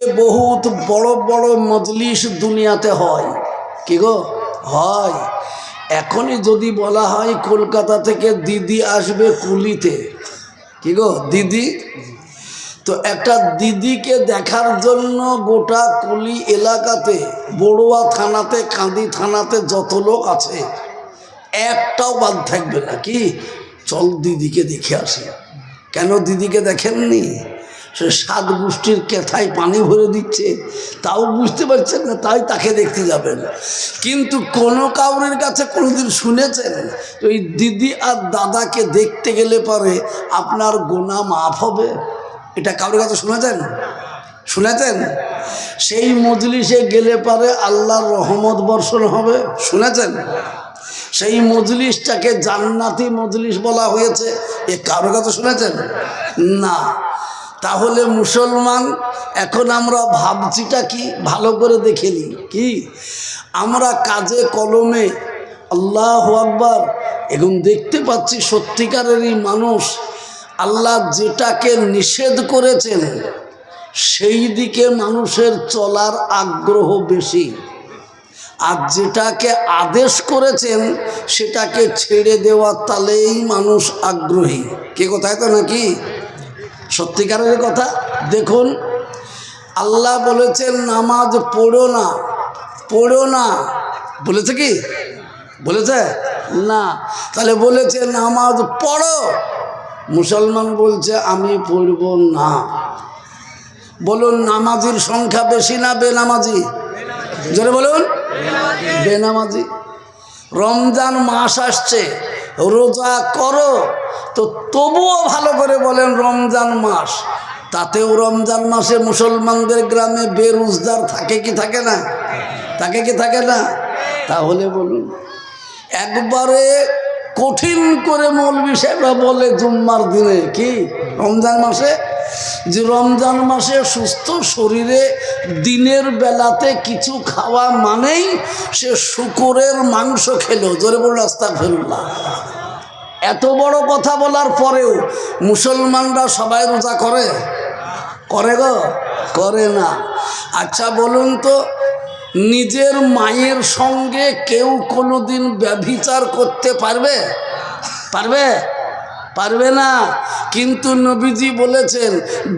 বহুত বড় বড় মজলিস দুনিয়াতে হয়, কি গো হয়। এখনই যদি বলা হয় কলকাতা থেকে দিদি আসবে কুলিতে, কি গো দিদি, তো একটা দিদিকে দেখার জন্য গোটা কুলি এলাকাতে, বড়ুয়া থানাতে, কাঁদি থানাতে যত লোক আছে একটাও বাদ থাকবে না, কি চল দিদিকে দেখে আসি। কেন দিদিকে দেখেননি? সে 7 গোষ্ঠীর কেথায় পানি ভরে দিচ্ছে, তাও বুঝতে পারছেন না, তাই তাকে দেখতে যাবেন। কিন্তু কোনো কাউরের কাছে কোনোদিন শুনেছেন ওই দিদি আর দাদাকে দেখতে গেলে পরে আপনার গুনাহ মাফ হবে? এটা কারোর কাছে শুনেছেন? শুনেছেন? সেই মজলিসে গেলে পরে আল্লাহর রহমত বর্ষণ হবে, শুনেছেন? সেই মজলিসটাকে জান্নাতি মজলিস বলা হয়েছে, এ কারোর কাছে শুনেছেন? না। তাহলে মুসলমান এখন আমরা ভাবছিটা কি ভালো করে দেখে নি, কি আমরা কাজে কলমে আল্লাহু আকবার এখন দেখতে পাচ্ছি সত্যিকারেরই মানুষ আল্লাহ যেটাকে নিষেধ করেছেন সেই দিকে মানুষের চলার আগ্রহ বেশি, আর যেটাকে আদেশ করেছেন সেটাকে ছেড়ে দেওয়ার তালেই মানুষ আগ্রহী। কে কোথায় তো নাকি সত্যিকারের কথা। দেখুন আল্লাহ বলেছেন নামাজ পড়ো না, পড়ো না, বলেছে কি? বলেছে না। তাহলে বলেছে নামাজ পড়ো, মুসলমান বলছে আমি পড়ব না। বলুন নামাজির সংখ্যা বেশি না বেনামাজি? জোরে বলুন। বেনামাজি। রমজান মাস আসছে, রোজা করো, তো তবুও ভালো করে বলেন রমজান মাস, তাতেও রমজান মাসে মুসলমানদের গ্রামে বেরোজগার থাকে কি থাকে না? থাকে কি থাকে না? তাহলে বলুন একবারে কঠিন করে মৌলবি সাহেবরা বলে জুম্মার দিনে, কি রমজান মাসে, যে রমজান মাসে সুস্থ শরীরে দিনের বেলাতে কিছু খাওয়া মানেই সে শূকরের মাংস খেলো। জোরে বলুন আস্তাগফিরুল্লাহ। এত বড় কথা বলার পরেও মুসলমানরা সবাই রোজা করে? করে গো? করে না। আচ্ছা বলুন তো নিজের মায়ের সঙ্গে কেউ কোনোদিন ব্যভিচার করতে পারবে? পারবে? পারবে না। কিন্তু নবীজি বলেছেন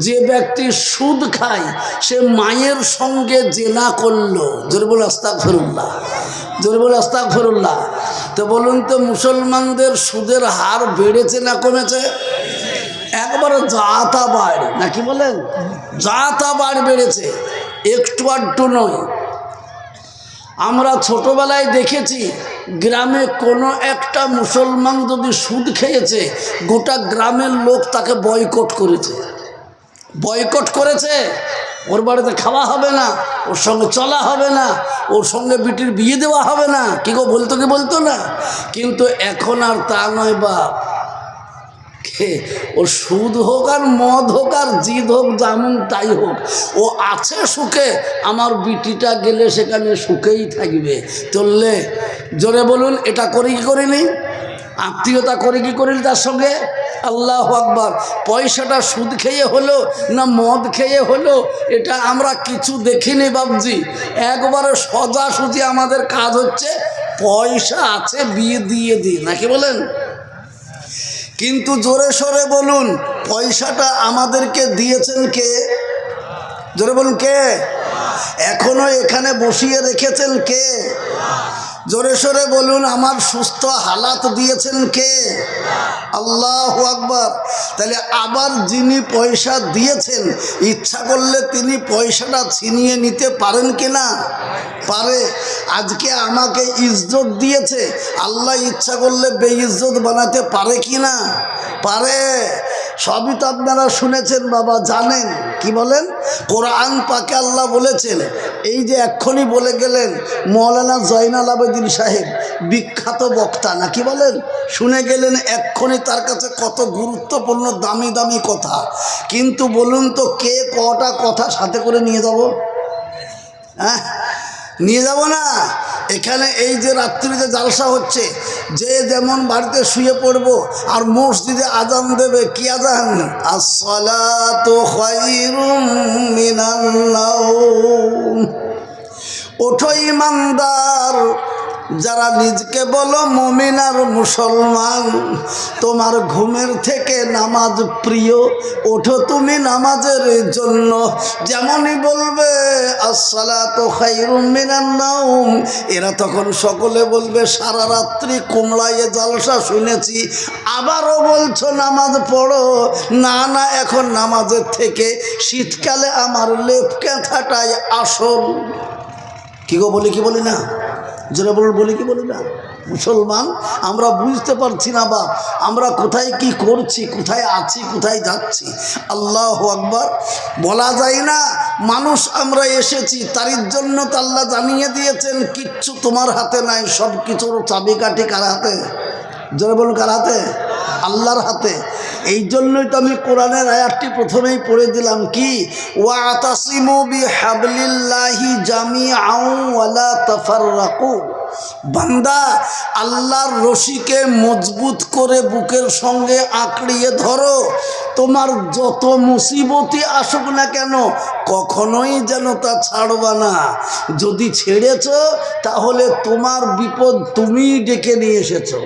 যে ব্যক্তি সুদ খায় সে মায়ের সঙ্গে জেনা করলো। জোরে বলে আস্তাগফিরুল্লাহ, জোরে বলে আস্তাগফিরুল্লাহ। তো বলুন তো মুসলমানদের সুদের হার বেড়েছে না কমেছে? একবারে যা বাড়, নাকি বলেন? যা বাড় বেড়েছে, একটু আধটু নয়। আমরা ছোটবেলায় দেখেছি গ্রামে কোনো একটা মুসলমান যদি সুদ খেয়েছে গোটা গ্রামের লোক তাকে বয়কট করেছে, বয়কট করেছে। ওর বাড়িতে খাওয়া হবে না, ওর সঙ্গে চলা হবে না, ওর সঙ্গে বিটির বিয়ে দেওয়া হবে না, কি গো বলতো কি বলতো না? কিন্তু এখন আর তা নয় বাপ। ও সুদ হোক আর মদ হোক আর জিদ হোক যেমন তাই হোক, ও আছে সুখে, আমার বিটিটা গেলে সেখানে সুখেই থাকবে। চললে জোরে বলুন এটা করি কি করিনি? আত্মীয়তা করে কি করিনি তার সঙ্গে? আল্লাহু আকবার। পয়সাটা সুদ খেয়ে হলো না মদ খেয়ে হলো এটা আমরা কিছু দেখিনি বাবজি, একবারে সোজাসুজি আমাদের কাজ হচ্ছে পয়সা আছে বিয়ে দিয়ে দিই, নাকি বলেন? কিন্তু জোরে সোরে বলুন পয়সাটা আমাদেরকে দিয়েছেন কে? জোরে বলুন কে? এখনো এখানে বসিয়ে রেখেছেন কে? জোরে সোরে বলুন আমার সুস্থ হালাত দিয়েছেন কে? আল্লাহু আকবার। তাহলে আবার যিনি পয়সা দিয়েছেন ইচ্ছা করলে তিনি পয়সাটা ছিনিয়ে নিতে পারেন কি না? পারে। আজকে আমাকে ইজ্জত দিয়েছে, আল্লাহ ইচ্ছা করলে বেইজ্জত বানাতে পারে কি না? পারে। সবই তো আপনারা শুনেছেন বাবা, জানেন। কি বলেন? কোরআন পাকে আল্লাহ বলেছেন, এই যে এক্ষুনি বলে গেলেন মৌলানা জয়নাল আবেদিন সাহেব, বিখ্যাত বক্তা, নাকি বলেন? শুনে গেলেন এক্ষুনি, তার কাছে কত গুরুত্বপূর্ণ দামি দামি কথা। কিন্তু বলুন তো কে কটা কথা সাথে করে নিয়ে যাব? হ্যাঁ নিয়ে যাব না। এখানে এই যে রাত্রিতে জালসা হচ্ছে, যে যেমন বাড়িতে শুয়ে পড়বো আর মসজিদে আজান দেবে, কি আজান? আসসালাতু খায়রুম মিনান নাওম। ওঠো ইমানদার, যারা নিজকে বলো মুমিন আর মুসলমান, তোমার ঘুমের থেকে নামাজ প্রিয়, ওঠো তুমি নামাজের জন্য। যেমনই বলবে আসসালাতু খায়রুম মিনান নাওম, এরা তখন সকলে বলবে সারা রাত্রি কুমড়াইয়ে জালসা শুনেছি, আবারও বলছো নামাজ পড়ো। না না, এখন নামাজের থেকে শীতকালে আমার লেপ কাঁথাটাই আসল। কি গো, বলি কি বলি না? জোরে বলি কি বলি না? মুসলমান আমরা বুঝতে পারছি না বাপ, আমরা কোথায় কি করছি, কোথায় আছি, কোথায় যাচ্ছি। আল্লাহু আকবার। বলা যায় না মানুষ আমরা এসেছি, তার জন্য তো আল্লাহ জানিয়ে দিয়েছেন কিচ্ছু তোমার হাতে নাই, সব কিছুর চাবিকাঠি কার হাতে? জোরে বলুন, কার হাতে? আল্লাহর হাতে। এই জন্যই তো আমি কোরআনের আয়াতটি প্রথমেই পড়ে দিলাম, কি ওয়াতাসিমু বিহাবলিল্লাহি জামিআন ওয়ালা তাফাররাকু। বান্দা, আল্লাহর রশিকে মজবুত করে বুকের সঙ্গে আঁকড়িয়ে ধরো। তোমার যত মুসিবতই আসুক না কেন, কখনোই যেন তা ছাড়বা না। যদি ছেড়েছ তাহলে তোমার বিপদ তুমিই ডেকে নিয়ে এসেছো।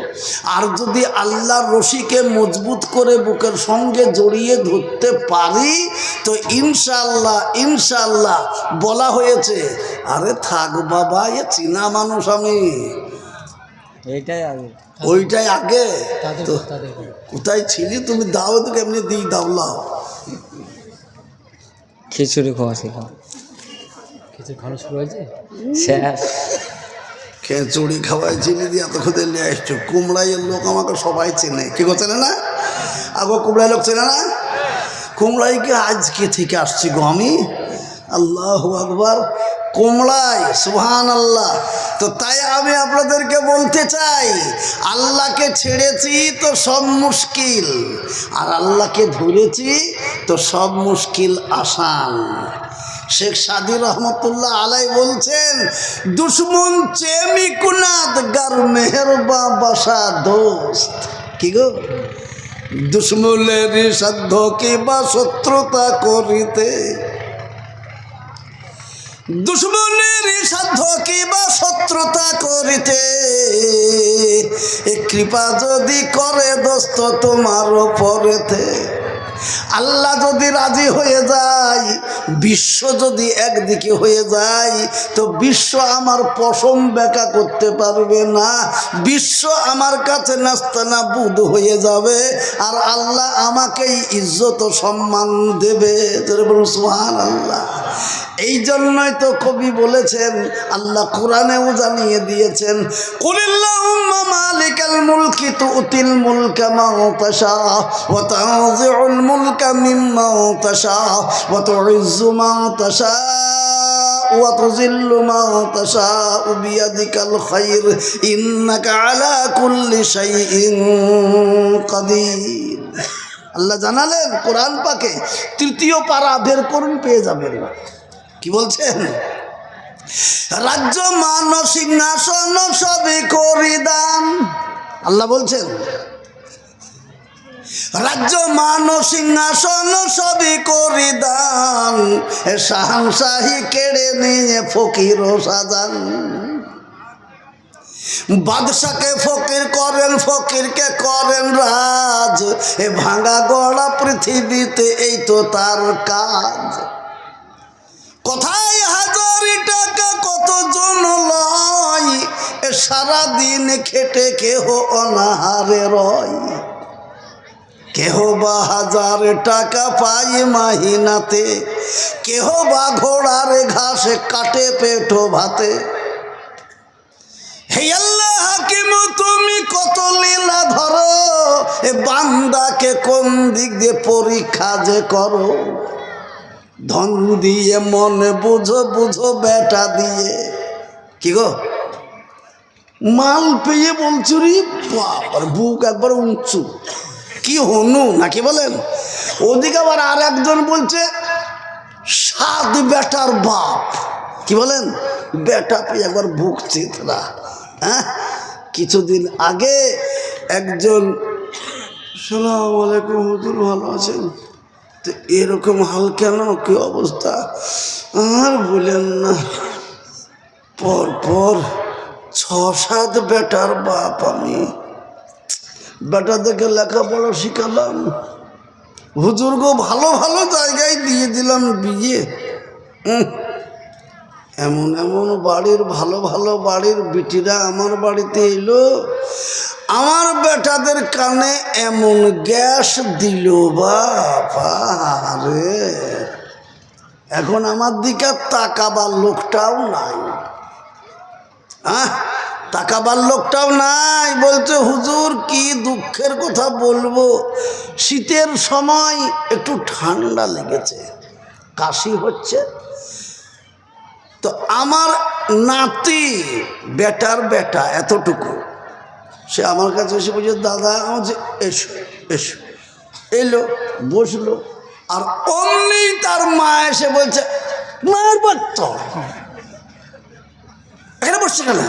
আর যদি আল্লাহর রশিকে মজবুত করে বুকের সঙ্গে জড়িয়ে ধরতে পারি তো ইনশাআল্লাহ ইনশাআল্লাহ বলা হয়েছে, আরে থাক বাবা, এ চীনা মানুষ, আমি এইটাই আগে, ওইটাই আগে। তো কোথায় ছিলি তুমি? দাও তো কেমনি দিই, দাওলাও খিচুড়ি খাওয়া শেখাও। খিচুড়ি খাওয়া শুরু হয়েছে, শেষ। খিচুড়ি খাওয়াই চিনি দিয়ে এত খুদে নিয়ে আসছো। কুমড়াইয়ের লোক আমাকে সবাই চেনে, কি গো চেনে না? আগো কুমড়াই লোক চেনে না? কুমড়াইকে আজকে থেকে আসছি গো আমি। আল্লাহু আকবার। কুমড়াই, সুবহানাল্লাহ। তো তাই আমি আপনাদেরকে বলতে চাই, আল্লাহকে ছেড়েছি তো সব মুশকিল, আর আল্লাহকে ধরেছি তো সব মুশকিল আসান। শেখ সাদি রহমতুল্লাহ আলাই বলছেন, দুশ্মন চেমি কুনাদ গার মেহরবা বাসা দোস্ত। কি গো? দুশ্মনের সাধ্য কি বা শত্রুতা করিতে, দুশ্মনের সাধ্য কি বা শত্রুতা করিতে, এ কৃপা যদি করে দোস্ত তোমার পরেতে। আল্লাহ যদি রাজি হয়ে যায়, বিশ্ব যদি একদিকে হয়ে যায়, তো বিশ্ব আমার পশম ব্যাকা করতে পারবে না, বিশ্ব আমার কাছে নাস্তানাবুদ হয়ে যাবে, আর আল্লাহ আমাকেই ইজ্জত সম্মান দেবে। বলুন সুবহানাল্লাহ। এই জন্যই তো কবি বলেছেন, আল্লাহ কোরআনেও জানিয়ে দিয়েছেন, কুলিল্লাহুম্মা মালিকাল মুলকি তুতিল মুলকা মান তাশা ওয়া তানজিউল মুলকা মিম্মান তাশা ওয়া তুইজ্জু মান তাশা ওয়া তুযিল্লু মান তাশা বিয়াদিকাল খায়র ইন্নাকা আলা কুল্লি শাইইন কাদির। আল্লাহ জানালেন কোরআন পাকে, তৃতীয় পারা বের করুন, পেয়ে যাবেন। কি বলছেন? রাজ্য মান সিংহাসন সবই করি দান। আল্লাহ বলছেন রাজ্য মান সিংহাসন সবই করি দান, শাহনশাহী কেড়ে নিয়ে ফকির সাজান। বাদশাকে ফকির করেন, ফকিরকে করেন রাজ, এ ভাঙা গড়া পৃথিবীতে এই তো তার কাজ। কোথায় হাজারি টাকা কতজন লয়, এ সারাদিন খেটে কেহ অনাহারে রয়। কেহ বা 1000 টাকা পাই মাহিনাতে, কেহ বা ঘোড়ার ঘাসে কাটে পেট ভাতে। হে আল্লাহ হাকিম, তুমি কত লীলা ধরো, এ বান্দাকে কোন দিক দিয়ে পরীক্ষা যে করো। ধন দিয়ে মনে বুঝো, বুঝো বেটা দিয়ে। কি গো? মাল পেয়ে বলছো রে বাবার, বুক একবার উঁচু, কি হনু নাকি বলেন? ওদিকে আবার আর একজন বলছে 7 বেটার বাপ। কি বলেন? বেটা পেয়ে একবার বুক চিতরা। হ্যাঁ, কিছুদিন আগে একজন সালাম আলাইকুম হুজুর ভালো আছেন, তো এরকম হাল কেন, কি অবস্থা আর বলেন না, পরপর 6-7 বেটার বাপ আমি, বেটা দেখে লেখাপড়া শিখালাম, হুজুর গো ভালো ভালো জায়গায় দিয়ে দিলাম বিয়ে, এমন এমন বাড়ির ভালো ভালো বাড়ির বিটিরা আমার বাড়িতে এলো, আমার বেটাদের কানে এমন গ্যাস দিল বাবা রে, এখন আমার দিকে তাকাবার লোকটাও নাই, তাকাবার লোকটাও নাই। বলছে হুজুর কি দুঃখের কথা বলবো, শীতের সময় একটু ঠান্ডা লেগেছে, কাশি হচ্ছে, তো আমার নাতি বেটার বেটা এতটুকু, সে আমার কাছে এসে বলছে দাদা আমার যে এসো এসো, এলো বসলো, আর অমনি তার মা এসে বলছে মার বাচ্চা এখানে বসছে কেন,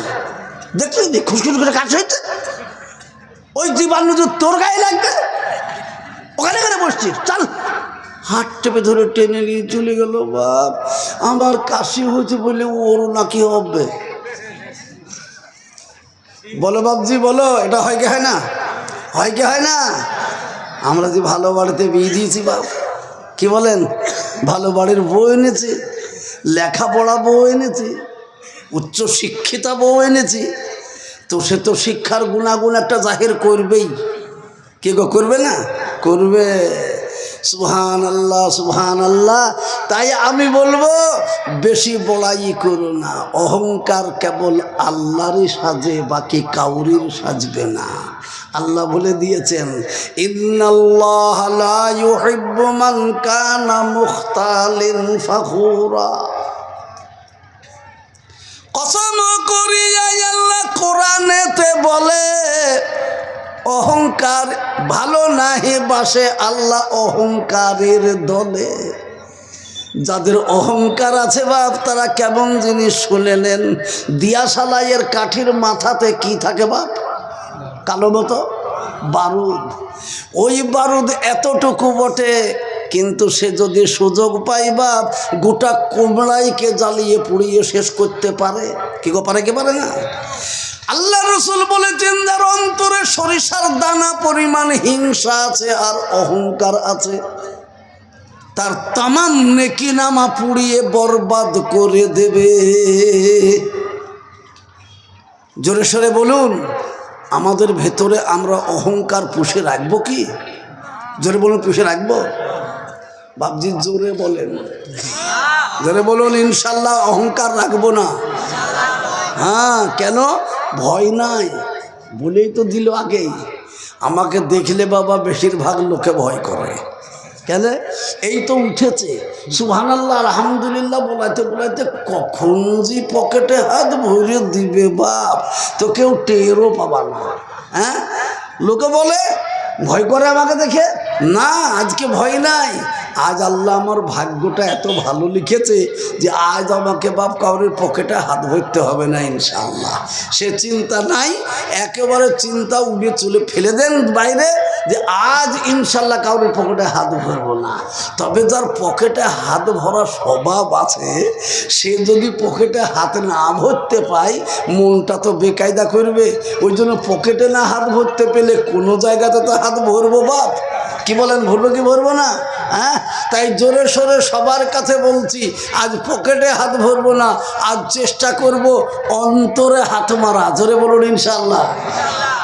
দেখলি খুশখুশ করে কাজ হয়েছে, ওই জীবাণু যে তোর গায়ে লাগবে, ওখানে কেন বসছিস, চল, হাত টেপে ধরে টেনে নিয়ে চলে গেল। বাপ আমার কাশি হয়েছে বলে ওর নাকি হবে, বলো বাপজি বলো, এটা হয় কি হয় না, হয় কি হয় না, আমরা যে ভালো বাড়িতে বিয়ে দিয়েছি বাপ, কি বলেন, ভালো বাড়ির বউ এনেছি, লেখাপড়া বউ এনেছি, উচ্চ শিক্ষিতা বউ এনেছি, তো সে তো শিক্ষার গুণাগুণ একটা জাহির করবেই, কে গো করবে না, করবে, সুবহান আল্লাহ সুবহান আল্লাহ। তাই আমি বলবো বেশি বড়াই করো না, অহংকার কেবল আল্লাহরই সাজে, বাকি কাউরির সাজবে না। আল্লাহ বলে দিয়েছেন ইন্নাল্লাহা লা ইউহিব্বু মান কানা মুখতালিন ফাখুরা, কসম করি আল্লাহ কোরআনেতে বলে অহংকার ভালো নাহি বাসে আল্লাহ অহংকারের দলে। যাদের অহংকার আছে বাপ, তারা কেমন জিনিস শুনে নেন, দিয়াশালাইয়ের কাঠির মাথাতে কি থাকে বাপ, কালো মতো বারুদ, ওই বারুদ এতটুকু বটে, কিন্তু সে যদি সুযোগ পায় বাপ গোটা কুমড়াইকে জ্বালিয়ে পুড়িয়ে শেষ করতে পারে, কি গো পারে, কি পারে না। আল্লাহ রসুল বলেছেন যার অন্তরে সরিষার দানা পরিমাণ হিংসা আছে আর অহংকার আছে, তার তামাম নেকি নামা পুড়িয়ে বরবাদ করে দেবে। জোরে সরে বলুন, আমাদের ভেতরে আমরা অহংকার পুষে রাখবো কি, জোরে বলুন পুষে রাখবো বাপজি, জোরে বলেন, জোরে বলুন ইনশাল্লাহ অহংকার রাখবো না। হ্যাঁ কেন, ভয় নাই বলেই তো দিল আগেই, আমাকে দেখলে বাবা বেশিরভাগ লোকে ভয় করে, কেন, এই তো উঠেছে সুবহানাল্লাহ আলহামদুলিল্লাহ বলাইতে বলাইতে কখন যে পকেটে হাত ভরে দিবে বাপ, তো কেউ টেরও পাবা না। হ্যাঁ লোকে বলে ভয় করে আমাকে দেখে, না আজকে ভয় নাই, আজ আল্লাহ আমার ভাগ্যটা এত ভালো লিখেছে যে আজ আমাকে বাপ কাউরের পকেটে হাত ভরতে হবে না ইনশাআল্লাহ, সে চিন্তা নাই, একেবারে চিন্তা উড়িয়ে চলে ফেলে দেন বাইরে, যে আজ ইনশাল্লাহ কাউরের পকেটে হাত ভরবো না। তবে যার পকেটে হাত ভরা স্বভাব আছে, সে যদি পকেটে হাত না ভরতে পায় মনটা তো বেকায়দা করবে, ওই জন্য পকেটে না হাত ভরতে পেলে কোনো জায়গাতে তো হাত ভরবো বাপ, কি বলেন, ভরবো কি ভরবো না। হ্যাঁ তাই জোরে সোরে সবার কাছে বলছি, আজ পকেটে হাত ভরবো না, আজ চেষ্টা করব অন্তরে হাত মারা, জোরে বলুন ইনশাআল্লাহ,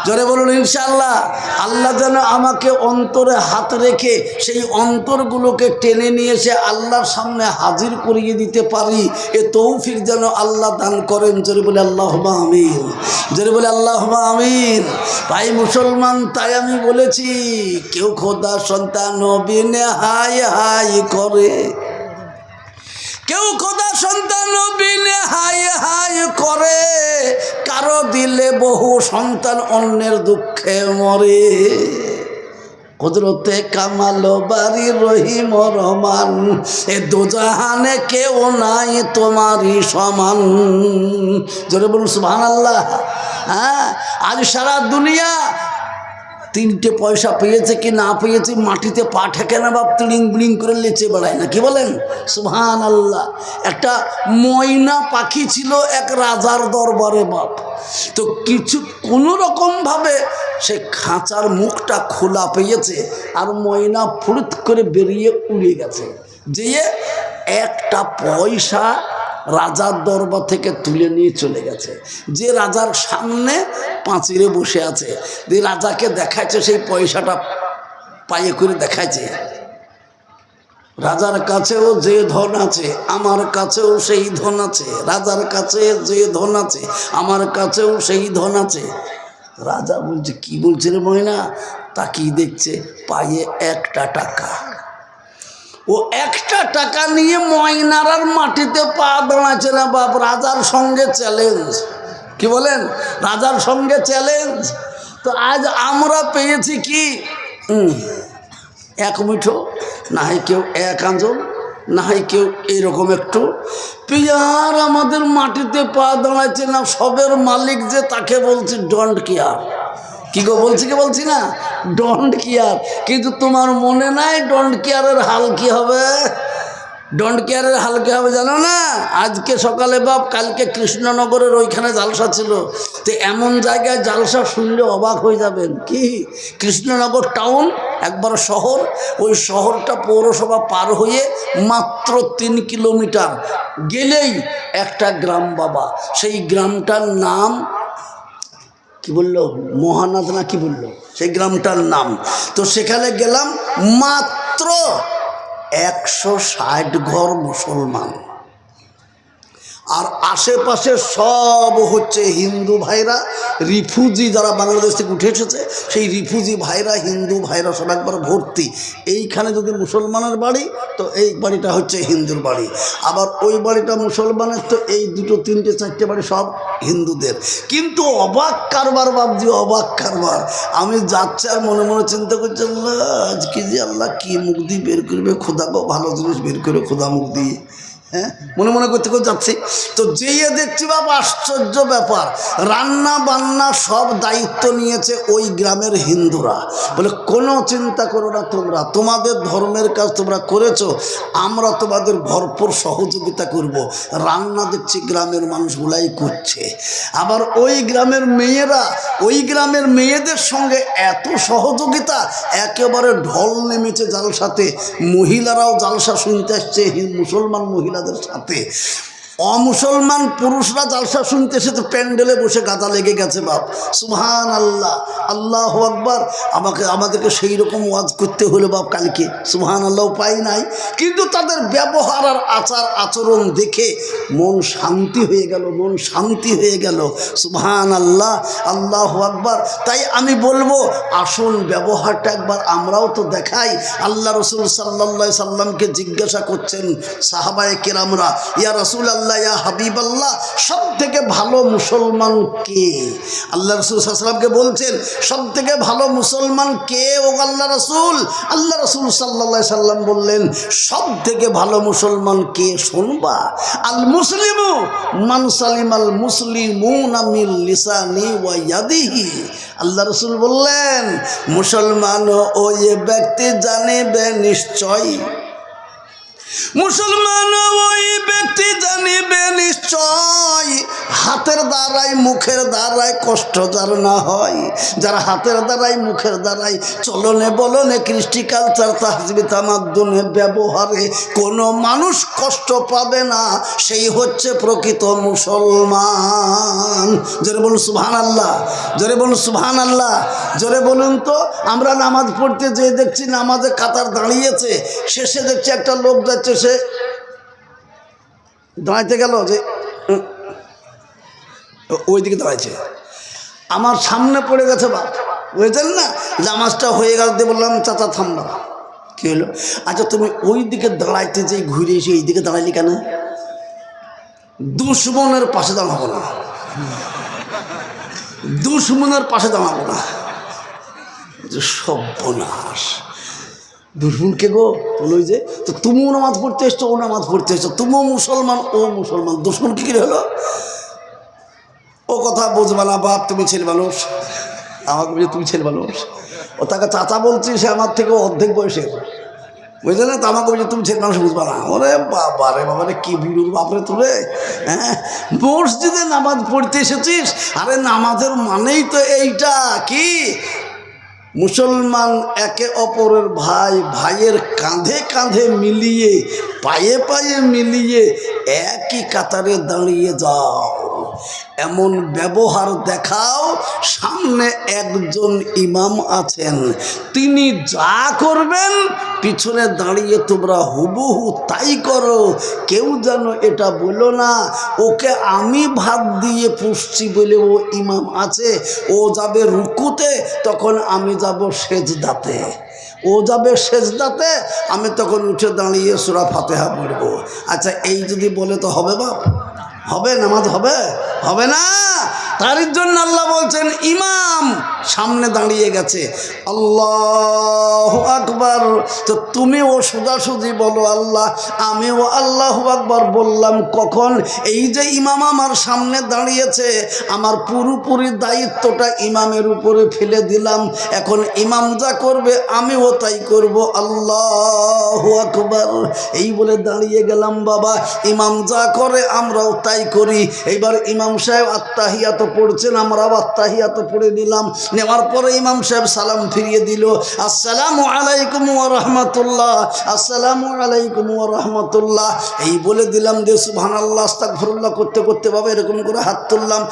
জোরে বলুন ইনশাআল্লাহ। আল্লাহ যেন আমাকে অন্তরে হাত রেখে সেই অন্তরগুলোকে টেনে নিয়ে এসে আল্লাহর সামনে হাজির করিয়ে দিতে পারি, এ তৌফিক যেন আল্লাহ দান করেন, জোরে বলে আল্লাহুম্মা আমিন, জোরে বলে আল্লাহুম্মা আমিন। ভাই মুসলমান, তাই আমি বলেছি কেউ খোদা সন্তান বিনে হাই হাই করে, কেউ খোদা সন্তান বিনে হাই হাই করে, কারো দিলে বহু সন্তান অন্যের দুঃখে মরে। কুদরতে কামাল বাড়ি রহিম রহমান, এ দোজাহানে কেউ নাই তোমারই সমান। জোরে বলুন সুবহানাল্লাহ। হ্যাঁ, আজ সারা দুনিয়া তিনটে পয়সা পেয়েছে কি না পেয়েছে মাটিতে পা ঠেকে না বাপ, তিড়িং বিড়িং করে লেচে বেড়ায় না, কি বলেন সুবহানাল্লাহ। একটা ময়না পাখি ছিল এক রাজার দরবারে বাপ, তো কিছু কোনো রকমভাবে সে খাঁচার মুখটা খোলা পেয়েছে আর ময়না ফুরুত করে বেরিয়ে উড়ে গেছে, যেয়ে একটা পয়সা রাজার দরবার থেকে তুলে নিয়ে চলে গেছে। যে রাজার সামনে পাঁচিরে বসে আছে, যে রাজাকে দেখাচ্ছে সেই পয়সাটা পায়ে করে দেখাচ্ছে, রাজার কাছেও যে ধন আছে আমার কাছেও সেই ধন আছে, রাজার কাছে যে ধন আছে আমার কাছেও সেই ধন আছে। রাজা বলছে কি বলছে রে ময়না? তাকিয়ে দেখছে পায়ে একটা টাকা। ও একটা টাকা নিয়ে ময়নার আর মাটিতে পা দাঁড়াচ্ছে না বাপ। রাজার সঙ্গে চ্যালেঞ্জ, কি বলেন, রাজার সঙ্গে চ্যালেঞ্জ। তো আজ আমরা পেয়েছি কি এক মুঠো, না হয় কেউ এক আঁচল, না হয় কেউ এইরকম একটু পিয়ার আমাদের মাটিতে পা দাঁড়াচ্ছে না। সবের মালিক যে তাকে বলছি ডোন্ট কেয়ার। কি গো বলছি কি বলছি না, ডোন্ট কেয়ার। কিন্তু তোমার মনে নাই ডোন্ট কেয়ারের হাল কি হবে? ডোন্ট কেয়ারের হাল কি হবে জানো না? আজকে সকালে বাপ, কালকে কৃষ্ণনগরের ওইখানে জালসা ছিল। তো এমন জায়গায় জালসা শুনলে অবাক হয়ে যাবেন। কি কৃষ্ণনগর টাউন একবার শহর, ওই শহরটা পৌরসভা পার হয়ে মাত্র 3 কিলোমিটার গেলেই একটা গ্রাম বাবা। সেই গ্রামটার নাম কি বললো, মহানাথ না কি বললো সেই গ্রামটার নাম। তো সেখানে গেলাম, মাত্র 160 ঘর মুসলমান, আর আশেপাশে সব হচ্ছে হিন্দু ভাইরা, রিফিউজি যারা বাংলাদেশ থেকে উঠে এসেছে সেই রিফিউজি ভাইরা, হিন্দু ভাইরা সব একবার ভর্তি। এইখানে যদি মুসলমানের বাড়ি তো এই বাড়িটা হচ্ছে হিন্দুর বাড়ি, আবার ওই বাড়িটা মুসলমানের, তো এই 2, 3, 4টে বাড়ি সব হিন্দুদের। কিন্তু অবাক কারবার বাবজি, অবাক কারবার। আমি যাচ্ছি আর মনে মনে চিন্তা করছি, আল্লাহ আজকে যে আল্লাহ কি মুখ দিয়ে বের করবে, খোদা গো ভালো জিনিস বের করে খোদা মুখ দিয়ে, হ্যাঁ মনে মনে করতে করে যাচ্ছি। তো যেয়ে দেখছি বাবা আশ্চর্য ব্যাপার, রান্না বান্না সব দায়িত্ব নিয়েছে ওই গ্রামের হিন্দুরা। বলে কোনো চিন্তা করো না তোমরা, তোমাদের ধর্মের কাজ তোমরা করেছো, আমরা তোমাদের ভরপুর সহযোগিতা করব। রান্না দেখছি গ্রামের মানুষগুলাই করছে। আবার ওই গ্রামের মেয়েরা, ওই গ্রামের মেয়েদের সঙ্গে এত সহযোগিতা, একেবারে ঢল নেমেছে জালসাতে। মহিলারাও জালসা শুনতে আসছে মুসলমান মহিলাদের সাথে। অমুসলমান পুরুষরা জালসা শুনতে এসে তো প্যান্ডেলে বসে গাদা লেগে গেছে বাপ। সুবহানাল্লাহ, আল্লাহু আকবার। আমাদেরকে সেই রকম ওয়াজ করতে হলো বাপ কালকে, সুবহানাল্লাহ, উপায় নাই। কিন্তু তাদের ব্যবহার আর আচার আচরণ দেখে মন শান্তি হয়ে গেল, মন শান্তি হয়ে গেল। সুবহানাল্লাহ, আল্লাহু আকবার। তাই আমি বলবো আসুন ব্যবহারটা একবার আমরাও তো দেখাই। আল্লাহ রসুল সাল্লাল্লাহু আলাইহি সাল্লামকে জিজ্ঞাসা করছেন সাহাবায়ে কেরামরা, ইয়া রাসূলুল্লাহ, ইয়া হাবিবাল্লাহ, সব থেকে ভালো মুসলমান কে? আল্লাহ রসুল সাল্লাল্লাহু আলাইহি সাল্লামকে বলছেন সব থেকে ভালো মুসলমান কে ও আল্লাহ রসুল? আল্লাহ রসুল সাল্লাল্লাহু আলাইহি সাল্লাম বললেন সব থেকে ভালো মুসলমান কে শুনবা? আল মুসলিমু মান সালিমাল মুসলিমুনা মিন লিসানি ওয়া ইয়াদিহি। আল্লাহ রসুল বললেন মুসলমান ওই ব্যক্তি জানিবে নিশ্চয়, মুসলমান ওই ব্যক্তি জানিবে নিশ্চয়, হাতের দ্বারাই মুখের দ্বারাই কষ্ট যার না হয়। যারা হাতের দ্বারাই মুখের দ্বারাই চলনে বলনে কৃষ্টি কালচার তাহজিব তামাদ্দুনে ব্যবহারে কোনো মানুষ কষ্ট পাবে না, সেই হচ্ছে প্রকৃত মুসলমান। জোরে বলুন সুবহানাল্লাহ, জোরে বলুন সুবহানাল্লাহ, জোরে বলুন তো। আমরা নামাজ পড়তে যেয়ে দেখছি নামাজে কাতার দাঁড়িয়েছে, শেষে দেখছি একটা লোক যাচ্ছে, সে দাঁড়াইতে গেল যে ওই দিকে দাঁড়াইছে, আমার সামনে পড়ে গেছে বাপ, বুঝলেন না? নামাজটা হয়ে গেল দিয়ে বললাম চাচা থামলাম, কী হলো? আচ্ছা তুমি ওই দিকে দাঁড়াইতে যে ঘুরে এসে এই দিকে দাঁড়াইলি কেন? দুশ্মনের পাশে দাঁড়াবো না, দুশ্মনের পাশে দাঁড়াবো না। সর্বনাশ, দুশ্মনকে গো বলো যে তো তুমিও নামাজ পড়তে এসছো, ও নামাজ পড়তে এসছো, তুমিও মুসলমান ও মুসলমান, দুশ্মন কি করে হলো? ও কথা বুঝবা না বাপ, তুমি ছেলে মানুষ, আমাকে বুঝে তুমি ছেলে মানুষ। ও তাকে চাচা বলছি, সে আমার থেকে অর্ধেক বয়সের, বুঝলে না? তো আমাকে বলছে তুমি ছেলে মানুষ বুঝবা না। ওরে বাবা রে বাবা রে, কি বিরুর বাপরে তুলে। হ্যাঁ, মসজিদে নামাজ পড়তে এসেছিস? আরে নামাজের মানেই তো এইটা, কি মুসলমান একে অপরের ভাই, ভাইয়ের কাঁধে কাঁধে মিলিয়ে, পায়ে পায়ে মিলিয়ে একই কাতারে দাঁড়িয়ে যাও, এমন ব্যবহার দেখাও। সামনে একজন ইমাম আছেন, তিনি যা করবেন পিছনে দাঁড়িয়ে তোমরা হুবহু তাই করো। কেউ যেন এটা বলো না ওকে আমি ভাত দিয়ে পুষছি বলে ও ইমাম আছে, ও যাবে রুকুতে তখন আমি যাব সেজদাতে, ও যাবে সেজদাতে আমি তখন উঠে দাঁড়িয়ে সূরা ফাতিহা পড়ব। আচ্ছা এই যদি বলে তো হবে বাপ? হবে? নামাজ হবে? হবে না। তার জন্য আল্লাহ বলছেন ইমাম সামনে দাঁড়িয়ে গেছে, আল্লাহু আকবার, তো তুমিও সোজাসুজি বলো আল্লাহ, আমিও আল্লাহু আকবার বললাম। কখন? এই যে ইমাম আমার সামনে দাঁড়িয়েছে, আমার পুরোপুরি দায়িত্বটা ইমামের উপরে ফেলে দিলাম। এখন ইমাম যা করবে আমিও তাই করব, আল্লাহু আকবার। এই বলে দাঁড়িয়ে গেলাম বাবা, ইমাম যা করে আমরাও তাই করি। এইবার ইমাম সাহেব আত্তাহিয়াত পড়ছেন, আমরাও আত্তাহিয়াত পড়ে নিলাম। নেওয়ার পরে ইমাম সাহেব সালাম ফিরিয়ে দিল, আসসালামু আলাইকুম ওয়া রাহমাতুল্লাহ, আসসালামু আলাইকুম ওয়া রাহমাতুল্লাহ। এই বলে দিলাম যে সুবহানাল্লাহ আস্তাগফিরুল্লাহ করতে করতে বাবা এরকম করে হাত তুললাম।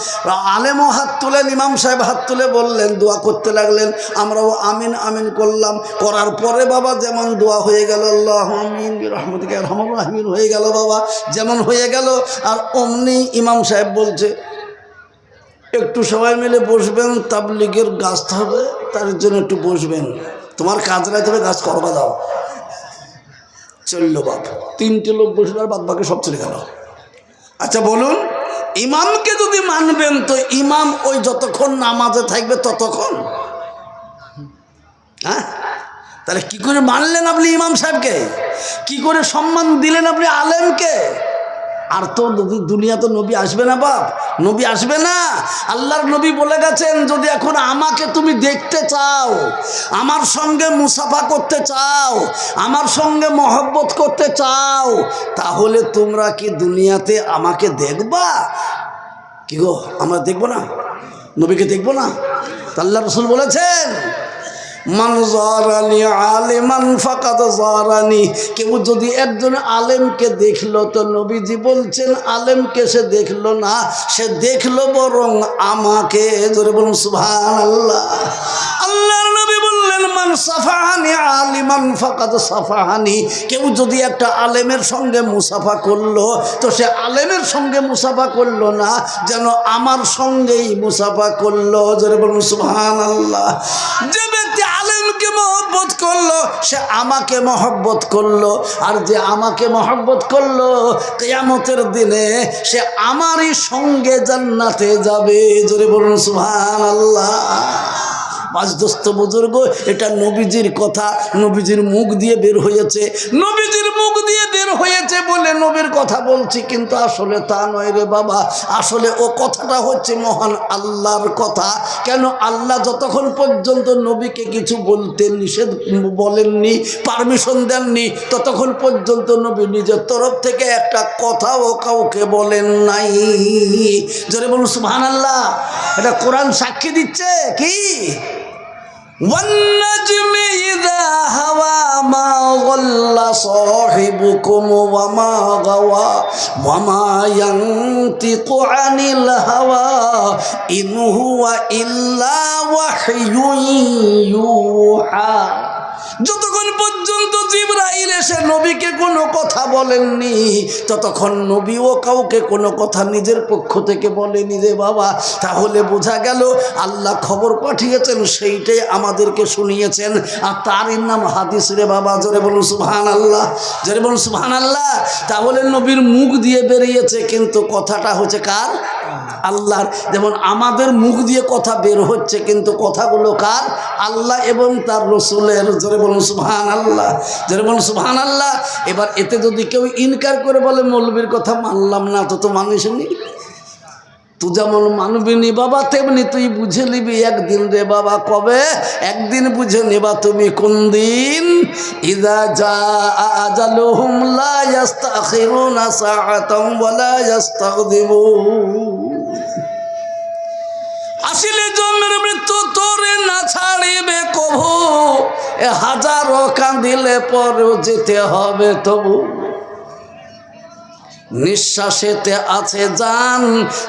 আলেমও হাত তুলেন, ইমাম সাহেব হাত তুলে বললেন, দোয়া করতে লাগলেন। আমরাও আমিন আমিন করলাম। করার পরে বাবা যেমন দোয়া হয়ে গেল, আল্লাহু আমিন বিরহমাতিকা ইয়া আরহামার রাহিমিন হয়ে গেল বাবা, যেমন হয়ে গেল। আর অমনি ইমাম সাহেব বলছে একটু সবাই মিলে বসবেন, তাবলিগের গাছ হবে তার জন্য একটু বসবেন, তোমার কাজ নাই তবে গাছ করবা দাও। চললো বাপ, 3টে লোক বসলো আর বাদ বাকি সব চলে গেল। আচ্ছা বলুন, ইমামকে যদি মানবেন তো ইমাম ওই যতক্ষণ নামাজে থাকবে ততক্ষণ, হ্যাঁ? তাহলে কি করে মানলেন আপনি ইমাম সাহেবকে? কি করে সম্মান দিলেন আপনি আলেমকে? আর তো দুনিয়া তো নবী আসবে না বাপ, নবী আসবে না। আল্লাহর নবী বলে গেছেন, যদি এখন আমাকে তুমি দেখতে চাও, আমার সঙ্গে মুসাফা করতে চাও, আমার সঙ্গে মহব্বত করতে চাও, তাহলে তোমরা কি দুনিয়াতে আমাকে দেখবা? কি গো, আমরা দেখবো না? নবীকে দেখবো না? আল্লাহ রাসূল বলেছেন, মান যারানি আলিমান ফাকাদ যারানি, কেউ যদি একজন আলেমকে দেখলো তো নবীজি বলছেন আলেমকে সে দেখলো না, সে দেখলো বরং আমাকে। জোরে বলুন সুবহানাল্লাহ। আল্লাহর নবী বললেন, মান সাফাহানি আলিমান ফাকাদ সাফাহানি, কেউ যদি একটা আলেমের সঙ্গে মুসাফা করলো তো সে আলেমের সঙ্গে মুসাফা করলো না, যেন আমার সঙ্গেই মুসাফা করলো। জোরে বলুন সুবহানাল্লাহ। যে ব্যক্তি আলেমকে মহব্বত করলো সে আমাকে মহব্বত করলো, আর যে আমাকে মহব্বত করলো কিয়ামতের দিনে সে আমারই সঙ্গে জান্নাতে যাবে। জোরে বলুন সুবহানাল্লাহ। পাঁচ দোস্ত বুজুর্গ, এটা নবীজির কথা, নবীজির মুখ দিয়ে বের হয়েছে, নবীজির মুখ দিয়ে বের হয়েছে বলে নবীর কথা বলছি, কিন্তু আসলে তা নয় রে বাবা। আসলে ও কথাটা হচ্ছে মহান আল্লাহর কথা। কেন? আল্লাহ যতক্ষণ পর্যন্ত নবীকে কিছু বলতে নিষেধ বলেননি, পারমিশন দেননি, ততক্ষণ পর্যন্ত নবী নিজের তরফ থেকে একটা কথাও কাউকে বলেন নাই। জোরে বলুন সুবহানাল্লাহ। এটা কোরআন সাক্ষী দিচ্ছে। কি? والنجم إذا هوى ما ضل صاحبكم وما غوى وما ينطق عن الهوى إن هو إلا وحي يوحى। যতক্ষণ পর্যন্ত জিবরাইল জিব্রাইল এসে নবীকে কোনো কথা বলেননি, ততক্ষণ নবীও কাউকে কোনো কথা নিজের পক্ষ থেকে বলেনি রে বাবা। তাহলে বোঝা গেল আল্লাহ খবর পাঠিয়েছেন, সেইটাই আমাদেরকে শুনিয়েছেন, আর তারই নাম হাদিস রে বাবা। জোরে বলুন সুবহানাল্লাহ, জোরে বলুন সুবহানাল্লাহ। তাহলে নবীর মুখ দিয়ে বেরিয়েছে, কিন্তু কথাটা হচ্ছে কার? আল্লাহর। যেমন আমাদের মুখ দিয়ে কথা বের হচ্ছে, কিন্তু কথাগুলো কার? আল্লাহ এবং তার রসুলের। জোরে বলুন সুবহানাল্লাহ, জোরে বলুন সুবহানাল্লাহ। এবার এতে যদি কেউ ইনকার করে বলে মৌলবীর কথা মানলাম না, তো মানিসনি, তুই যেমন মানবি নি বাবা, তেমনি তুই বুঝে নিবি একদিন রে বাবা। কবে? একদিন বুঝে নিবা তুমি কোন দিন। ইযা জাআ আজালুহুম লা ইস্তাখিরুনা সাআতান ওয়া লা ইস্তাকদিমুন। আসলে জন্মের মৃত্যু তোরে না ছাড়িবে কভু, এ হাজারো কাঁদিলে পরেও যেতে হবে তবু। নিঃশ্বাসেতে আছে জান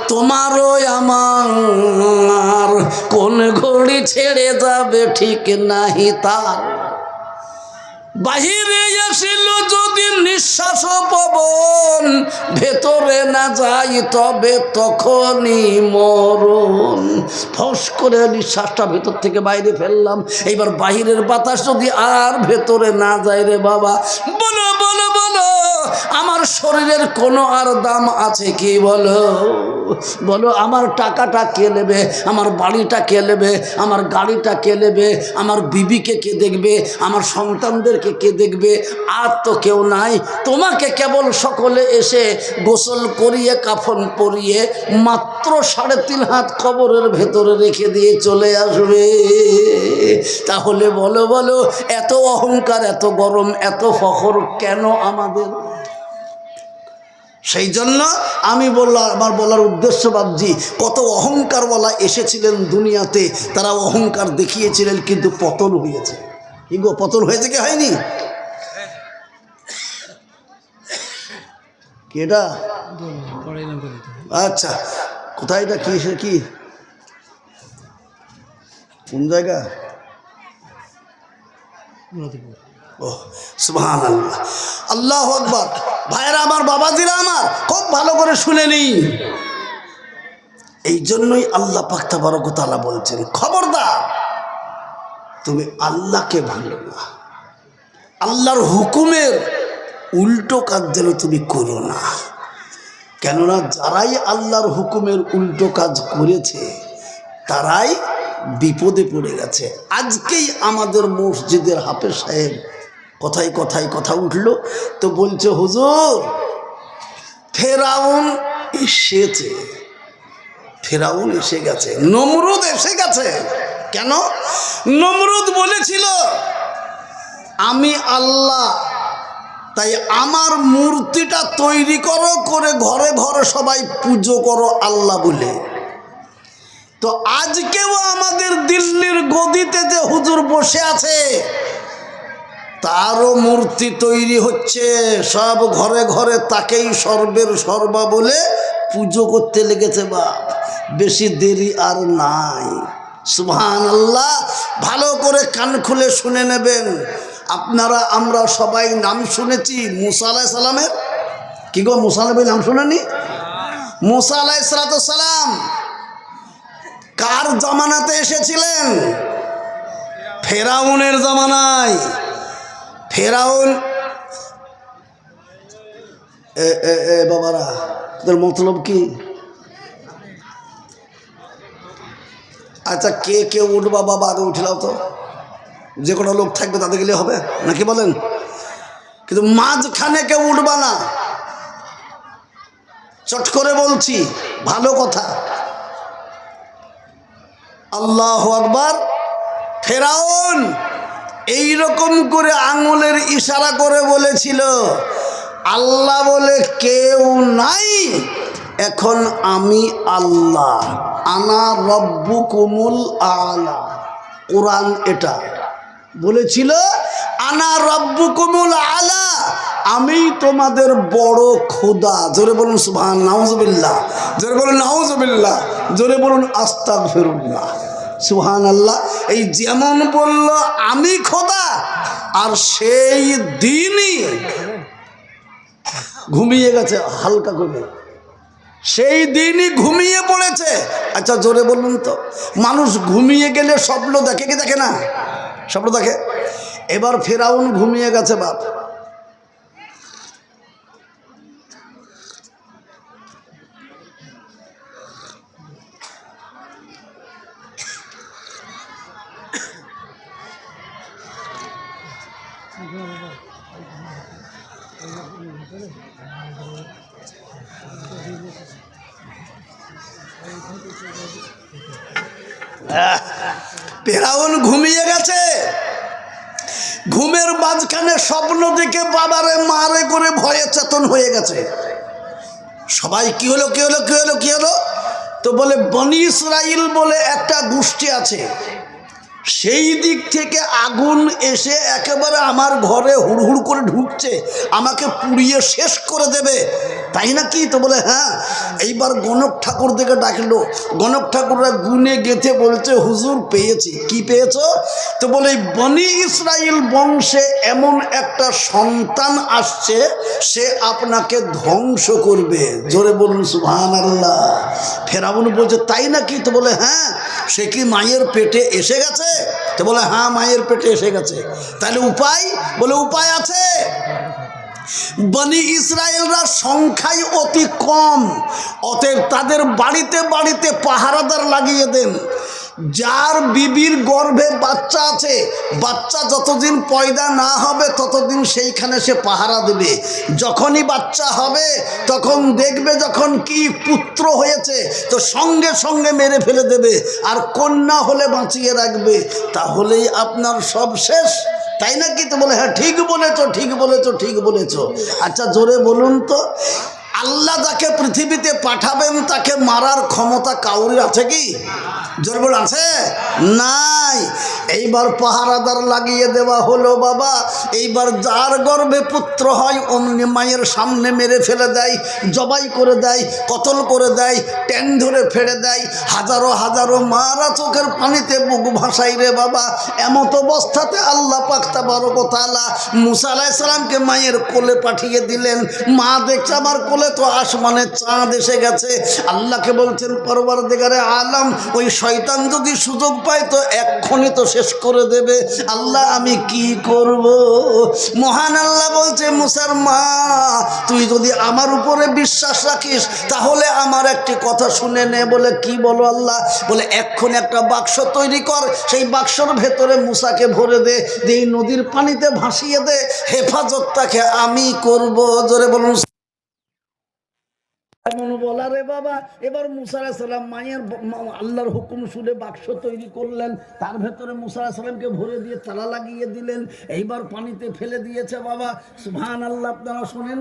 তোমারও আমার, কোন ঘড়ি ছেড়ে যাবে ঠিক নাহি তার। বাহিরে আসিল যদি নিঃশ্বাস পবন, ভেতরে না যাই তবে তখনই মরণ। ফস করে নিঃশ্বাসটা ভেতর থেকে বাইরে ফেললাম, এইবার বাহিরের বাতাস যদি আর ভেতরে না যায় রে বাবা, বলো বলো বলো আমার শরীরের কোনো আর দাম আছে কি? বলো বলো, আমার টাকাটা কে নেবে, আমার বাড়িটা কে নেবে, আমার গাড়িটা কে নেবে, আমার বিবিকে কে দেখবে, আমার সন্তানদেরকে কে দেখবে? আর তো কেউ নাই। তোমাকে কেবল সকলে এসে গোসল করিয়ে কাফন পরিয়ে মাত্র 3.5 হাত কবরের ভেতরে রেখে দিয়ে চলে আসবে। তাহলে বলো বলো, এত অহংকার, এত গরম, এত ফখর কেন আমাদের? সেই জন্য আমি বললাম, আমার বলার উদ্দেশ্য বাবজি, কত অহংকারওয়ালা এসেছিলেন দুনিয়াতে, তারা অহংকার দেখিয়েছিলেন, কিন্তু পতন হয়েছে। কি গো, পতন হয়েছে কি হয়নি? কি এটা? আচ্ছা, কোথায় এটা? কি সে কি কোন জায়গা? ও সুবহানাল্লাহ, আল্লাহু আকবার। ভাইরা আমার, বাবাজিরা আমার, খুব ভালো করে শুনে নিই। এই জন্যই আল্লাহ পাক তাবারক ওয়া তাআলা বলছেন, খবরদার তুমি আল্লাহকে ভালো না, আল্লাহর হুকুমের উল্টো কাজ যেন তুমি করো না। কেননা যারাই আল্লাহর হুকুমের উল্টো কাজ করেছে তারাই বিপদে পড়ে গেছে। আজকেই আমাদের মসজিদের হাফেজ সাহেব কথায় কথায় কথা উঠল, তো বলছে হুজুর ফেরাউন এসেছে, ফেরাউন এসে গেছে, নমরুদ এসে গেছে। কেন? নমরুদ বলেছিল আমি আল্লাহ, তাই আমার মূর্তিটা তৈরি করো, করে ঘরে ঘরে সবাই পুজো করো আল্লাহ বলে। তো আজকেও আমাদের দিল্লির গদিতে যে হুজুর বসে আছে তারও মূর্তি তৈরি হচ্ছে, সব ঘরে ঘরে তাকেই সর্বের সর্বা বলে পুজো করতে লেগেছে। বাপ, বেশি দেরি আর নাই। সুবহানাল্লাহ। ভালো করে কান খুলে শুনে নেবেন। আপনারা আমরা সবাই নাম শুনেছি মুসা আলাইহিস সালামের। কি গো, মুসা নবীর নাম শুনেনি? মুসা আলাইহিস সালাম কার জামানাতে এসেছিলেন? ফেরাউনের জামানায়। ফেরাউন, বাবারা তোর মতলব কি? আচ্ছা, কে কে উঠবা বাবা? আগে উঠলাও তো, যে কোনো লোক থাকবে তাদের গেলে হবে নাকি বলেন? কিন্তু মাঝখানে কেউ উঠবা না, চট করে বলছি, ভালো কথা। আল্লাহু আকবার। ফেরাউন এইরকম করে আঙুলের ইশারা করে বলেছিল আল্লাহ বলে কেউ নাই, এখন আমি আল্লাহ, আনা রব্বুকুমুল আলা। কোরআন এটা বলেছিল, আনা রব্বুকুমুল আলা, আমি তোমাদের বড় খোদা। জোরে বলুন সুবহান, নাউজুবিল্লাহ। জোরে বলুন নাউজুবিল্লাহ। জোরে বলুন আস্তাগফিরুল্লাহ। সুবহানাল্লাহ। এই যেমন বলল আমি খোদা, আর সেই দিনই ঘুমিয়ে গেছে হালকা করে, সেই দিনই ঘুমিয়ে পড়েছে। আচ্ছা জোরে বলুন তো, মানুষ ঘুমিয়ে গেলে স্বপ্ন দেখে কি দেখে না? স্বপ্ন দেখে। এবার ফেরাউন ঘুমিয়ে গেছে বাপ। ফেরাউন ঘুমিয়ে গেছে, ঘুমের মাঝখানে স্বপ্ন দেখে বাবারে মারে করে ভয়ে চেতন হয়ে গেছে। সবাই কি হলো কি হলো কি হলো কি হলো? তো বলে বনি ইসরাইল বলে একটা গোষ্ঠী আছে, সেই দিক থেকে আগুন এসে একেবারে আমার ঘরে হুড়হুড় করে ঢুকছে, আমাকে পুড়িয়ে শেষ করে দেবে, তাই না কি? তো বলে হ্যাঁ। এইবার গণক ঠাকুর দিকে ডাকলো, গণক ঠাকুররা গুনে গেঁথে বলছে হুজুর পেয়েছি। কি পেয়েছ? তো বলে বনি ইসরাইল বংশে এমন একটা সন্তান আসছে, সে আপনাকে ধ্বংস করবে। জোরে বলুন সুবহানাল্লাহ। ফেরাউন বলছে তাই নাকি? তো বলে হ্যাঁ। সে কি মায়ের পেটে এসে গেছে? তো বলে হ্যাঁ মায়ের পেটে এসে গেছে। তাহলে উপায়? বলে উপায় আছে। বনি ইসরায়েলরা সংখ্যায় অতি কম, অতএব তাদের বাড়িতে বাড়িতে পাহারাদার লাগিয়ে দেন। যার বিবির গর্ভে বাচ্চা আছে, বাচ্চা যতদিন পয়দা না হবে ততদিন সেইখানে সে পাহারা দেবে। যখনই বাচ্চা হবে তখন দেখবে যখন কি পুত্র হয়েছে তো সঙ্গে সঙ্গে মেরে ফেলে দেবে, আর কন্যা হলে বাঁচিয়ে রাখবে। তাহলেই আপনার সব শেষ, তাই নাকি? তো বলে হ্যাঁ ঠিক বলেছ ঠিক বলেছ ঠিক বলেছ। আচ্ছা জোরে বলুন তো, আল্লাহ যাকে পৃথিবীতে পাঠাবেন তাকে মারার ক্ষমতা কাউরি আছে কি? জোরে বল আছে? নাই। এইবার পাহারাদার লাগিয়ে দেওয়া হলো বাবা। এইবার যার গর্ভে পুত্র হয় অমনি মায়ের সামনে মেরে ফেলে দেয়, জবাই করে দেয়, কতল করে দেয়, ট্যাং ধরে ফেড়ে দেয়। হাজারো হাজারো মারা চোখের পানিতে বুক ভাসাই রে বাবা। এমত অবস্থাতে আল্লাহ পাক তাবারক ওয়া তাআলা মুসা আলাইহিস সালামকে মায়ের কোলে পাঠিয়ে দিলেন। মা দেখছে আমার কোলে তো আসমানে চাঁদ এসে গেছে। আল্লাহকে বলছেন পরওয়ারদিগারে আলম, ওই শয়তান যদি সুযোগ পায় তো এক্ষুনি তো শেষ করে দেবে। আল্লাহ আমি কি করব? মহান আল্লাহ বলছে মুসার মা, তুই যদি আমার উপরে বিশ্বাস রাখিস তাহলে আমার একটি কথা শুনে নে। বলে কি বলো আল্লাহ? বলে এক্ষুনি একটা বাক্স তৈরি কর, সেই বাক্সর ভেতরে মুসাকে ভরে দে, এই নদীর পানিতে ভাসিয়ে দে, হেফাজতটাকে আমি করব। জোরে বলুন এমন বলা রে বাবা। এবার মুসা আলাইহিস সালাম মায়ের আল্লাহর হুকুম শুনে বাক্স তৈরি করলেন, তার ভেতরে মুসা আলাইহিস সালামকে ভরে দিয়ে তালা লাগিয়ে দিলেন। এইবার পানিতে ফেলে দিয়েছে বাবা। সুবহানাল্লাহ। আপনারা শোনেন।